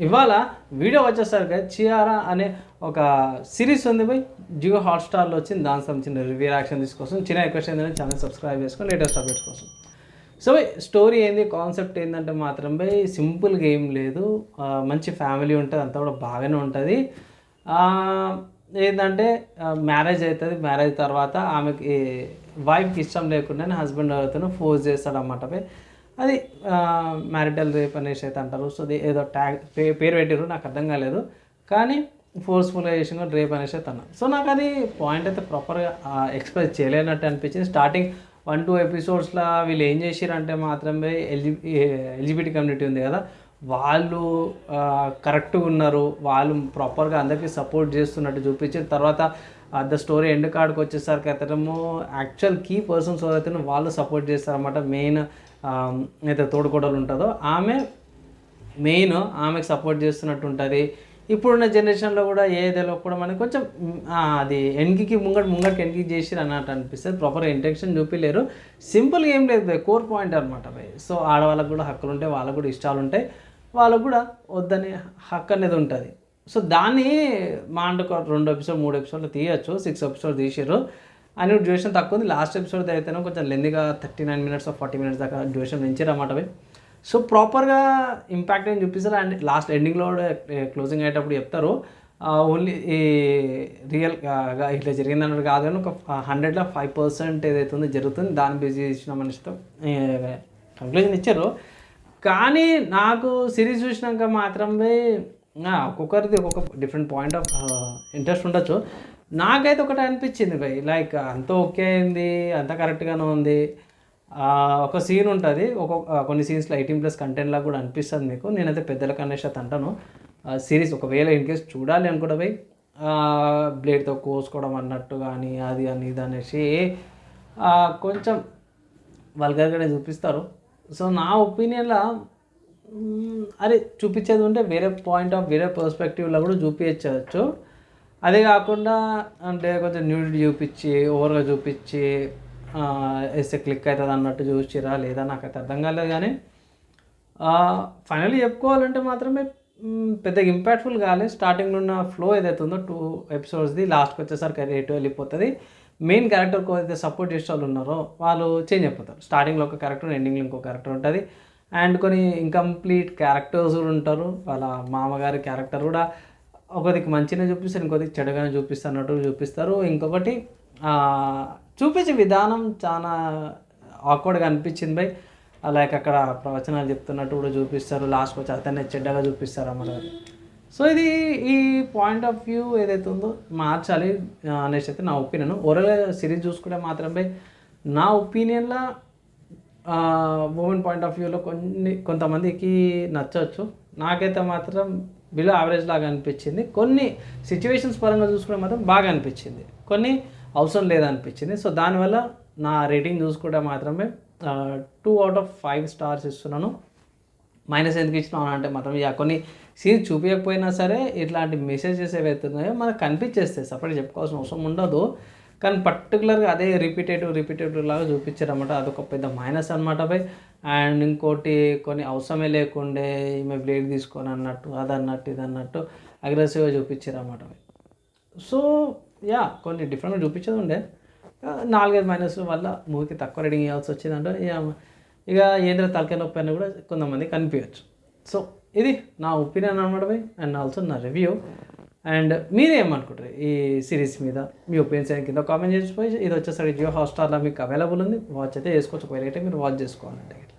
ఇవాళ వీడియో వచ్చేసరికి చియారా అనే ఒక సిరీస్ ఉంది బై జియో హాట్స్టార్లో వచ్చింది. దానికి సంబంధించిన రివ్యూ రియాక్షన్ తీసుకోసం చిన్న రిక్వెస్ట్ ఏంటంటే ఛానల్ సబ్స్క్రైబ్ చేసుకొని లేటెస్ట్ అప్డేట్స్ కోసం. సో బై స్టోరీ ఏంది, కాన్సెప్ట్ ఏంటంటే మాత్రం బై సింపుల్గా ఏం లేదు, మంచి ఫ్యామిలీ ఉంటుంది, అంతా కూడా బాగానే ఉంటుంది. ఏంటంటే మ్యారేజ్ అవుతుంది, మ్యారేజ్ తర్వాత ఆమెకి వైఫ్కి ఇష్టం లేకుండానే హస్బెండ్ అవుతాను ఫోర్స్ చేస్తాడన్నమాట. బై అది మ్యారిటల్ రేప్ అనేసి అయితే అంటారు. సో అది ఏదో ట్యాగ్ పేరు పెట్టారు, నాకు అర్థం కాలేదు, కానీ ఫోర్స్ఫుల్గా చేసిన కూడా రేప్ అనేసి అయితే అన్నారు. సో నాకు అది పాయింట్ అయితే ప్రాపర్గా ఎక్స్ప్రెస్ చేయలేనట్టు అనిపించింది. స్టార్టింగ్ 1-2 ఎపిసోడ్స్లో వీళ్ళు ఏం చేసిరంటే మాత్రమే ఎల్జిబిటీ కమ్యూనిటీ ఉంది కదా, వాళ్ళు కరెక్ట్గా ఉన్నారు, వాళ్ళు ప్రాపర్గా అందరికీ సపోర్ట్ చేస్తున్నట్టు చూపించారు. తర్వాత ద స్టోరీ ఎండ్ కార్డ్కి వచ్చేసరికి అతనేమో యాక్చువల్ కీ పర్సన్స్ ఎవరైతే వాళ్ళు సపోర్ట్ చేస్తారన్నమాట. మెయిన్ అయితే తోడుకోడలు ఉంటుందో ఆమె మెయిన్ ఆమెకు సపోర్ట్ చేస్తున్నట్టు ఉంటుంది. ఇప్పుడున్న జనరేషన్లో కూడా ఏదేలో కూడా మనకి కొంచెం అది ఎండ్కి ముంగటికి ఎండ్కి చేసి అన్నట్టు అనిపిస్తుంది. ప్రాపర్ ఇంటెన్షన్ చూపించలేరు, సింపుల్గా ఏం లేదు, కోర్ పాయింట్ అనమాట భయ్. సో ఆడవాళ్ళకు కూడా హక్కులు ఉంటాయి, వాళ్ళకు కూడా ఇష్టాలు ఉంటాయి, వాళ్ళకు కూడా వద్దని హక్కు అనేది ఉంటుంది. సో దాన్ని మా అంటే 2 ఎపిసోడ్ 3 ఎపిసోడ్లు తీయచ్చు, 6 ఎపిసోడ్ తీసారు అని డ్యూరేషన్ తక్కువ ఉంది. లాస్ట్ ఎపిసోడ్ అయితేనే కొంచెం లెందిగా 39 మినిట్స్ 40 మినిట్స్ దాకా డ్యూరేషన్ పెంచారన్నమాట అవి. సో ప్రాపర్గా ఇంపాక్ట్ అని చూపిస్తారు. అండ్ లాస్ట్ ఎండింగ్లో క్లోజింగ్ అయ్యేటప్పుడు చెప్తారు ఓన్లీ ఈ రియల్గా ఇట్లా జరిగిందన్నట్టు కాదు, కానీ ఒక 100లో 5% ఏదైతే ఉందో జరుగుతుంది, దాన్ని బేస్ చేసిన మనిషితో కంక్లూజన్ ఇచ్చారు. కానీ నాకు సిరీస్ చూసినాక మాత్రమే ఒక్కొక్కరిది ఒక్కొక్క డిఫరెంట్ పాయింట్ ఆఫ్ ఇంట్రెస్ట్ ఉండొచ్చు. నాకైతే ఒకటి అనిపించింది భయ్, లైక్ అంత ఓకే అయింది, అంత కరెక్ట్గానే ఉంది. ఒక సీన్ ఉంటుంది, కొన్ని సీన్స్లో 18+ కంటెంట్లా కూడా అనిపిస్తుంది మీకు. నేనైతే పెద్దల కనేషత్ అంటాను. సిరీస్ ఒకవేళ ఇన్ కేస్ చూడాలి అనుకుంటా భయ్, బ్లేడ్తో కోసుకోవడం అన్నట్టు కానీ అది అని ఇది అనేసి కొంచెం వల్గర్గానే చూపిస్తారు. సో నా ఒపీనియన్లో అరే చూపించేది ఉంటే వేరే పాయింట్ ఆఫ్ వేరే పర్స్పెక్టివ్లో కూడా చూపించవచ్చు. అదే కాకుండా అంటే కొంచెం న్యూడిటీ చూపించి ఓవర్గా చూపించి వేస్తే క్లిక్ అవుతుంది అన్నట్టు చూసిరా లేదా నాకైతే అర్థం కాలేదు. కానీ ఫైనల్లీ చెప్పుకోవాలంటే మాత్రమే పెద్దగా ఇంపాక్ట్ఫుల్ కాలేదు. స్టార్టింగ్లో ఉన్న ఫ్లో ఏదైతే ఉందో 2 ఎపిసోడ్స్ది లాస్ట్కి వచ్చేసరికి రేటు వెళ్ళిపోతుంది. మెయిన్ క్యారెక్టర్కి అయితే సపోర్ట్ చేసే వాళ్ళు ఉన్నారో వాళ్ళు చేంజ్ అయిపోతారు. స్టార్టింగ్లో ఒక క్యారెక్టర్, ఎండింగ్లో ఇంకో క్యారెక్టర్ ఉంటుంది. అండ్ కొన్ని ఇంకంప్లీట్ క్యారెక్టర్స్ కూడా ఉంటారు. వాళ్ళ మామగారి క్యారెక్టర్ కూడా ఒకదికి మంచిగా చూపిస్తారు, ఇంకొకటికి చెడుగానే చూపిస్తున్నట్టు చూపిస్తారు. ఇంకొకటి చూపించే విధానం చాలా ఆక్వర్డ్గా అనిపించింది బై. లైక్ అక్కడ ప్రవచనాలు చెప్తున్నట్టు కూడా చూపిస్తారు, లాస్ట్కి వచ్చి అతన్ని చెడ్డగా చూపిస్తారు అన్నమాట. సో ఇది ఈ పాయింట్ ఆఫ్ వ్యూ ఏదైతే ఉందో మార్చాలి అనేసి అయితే నా ఒపీనియన్. ఓవరాల్గా సిరీస్ చూసుకుంటే మాత్రమే నా ఒపీనియన్లో ఉమెన్ పాయింట్ ఆఫ్ వ్యూలో కొంతమందికి నచ్చవచ్చు, నాకైతే మాత్రం బిలో యావరేజ్ లాగా అనిపించింది. కొన్ని సిచ్యువేషన్స్ పరంగా చూసుకుంటే మాత్రం బాగా అనిపించింది, కొన్ని అవసరం లేదనిపించింది. సో దానివల్ల నా రేటింగ్ చూసుకుంటే మాత్రమే 2/5 స్టార్స్ ఇస్తున్నాను. మైనస్ ఎందుకు ఇచ్చినాను అంటే మాత్రం కొన్ని సీన్స్ చూపించకపోయినా సరే ఇట్లాంటి మెసేజెస్ ఏవైతే ఉన్నాయో మనకు కనిపించేస్తాయి, సపరేట్ చెప్పుకోవాల్సిన అవసరం ఉండదు. కానీ పర్టికులర్గా అదే రిపీటేటివ్ లాగా చూపించారన్నమాట, అదొక పెద్ద మైనస్ అనమాట బై. అండ్ ఇంకోటి కొన్ని అవసరమే లేకుండే ఈమె బ్లేడ్ తీసుకొని అన్నట్టు అదన్నట్టు ఇదన్నట్టు అగ్రెసివ్గా చూపించారన్నమాట బై. సో కొన్ని డిఫరెంట్గా చూపించేది ఉండే, 4-5 మైనస్ వల్ల మూవీకి తక్కువ రేటింగ్ ఇవ్వాల్సి వచ్చిందంటే ఇక ఏంద్ర తలకాయ నొప్పి అని కూడా కొంతమంది కనిపించవచ్చు. సో ఇది నా ఒపీనియన్ అనమాట బై, అండ్ ఆల్సో నా రివ్యూ. అండ్ మీరేమనుకుంటారు ఈ సిరీస్ మీద, మీ ఒపీనియన్స్ కింద కామెంట్ చేసిపోయి. ఇది వచ్చేసరికి జియో హాట్స్టార్లో మీకు అవైలబుల్ ఉంది, వాచ్ అయితే చేసుకోవచ్చు. ఒకవేళ అయితే మీరు వాచ్ చేసుకోవాలంటే.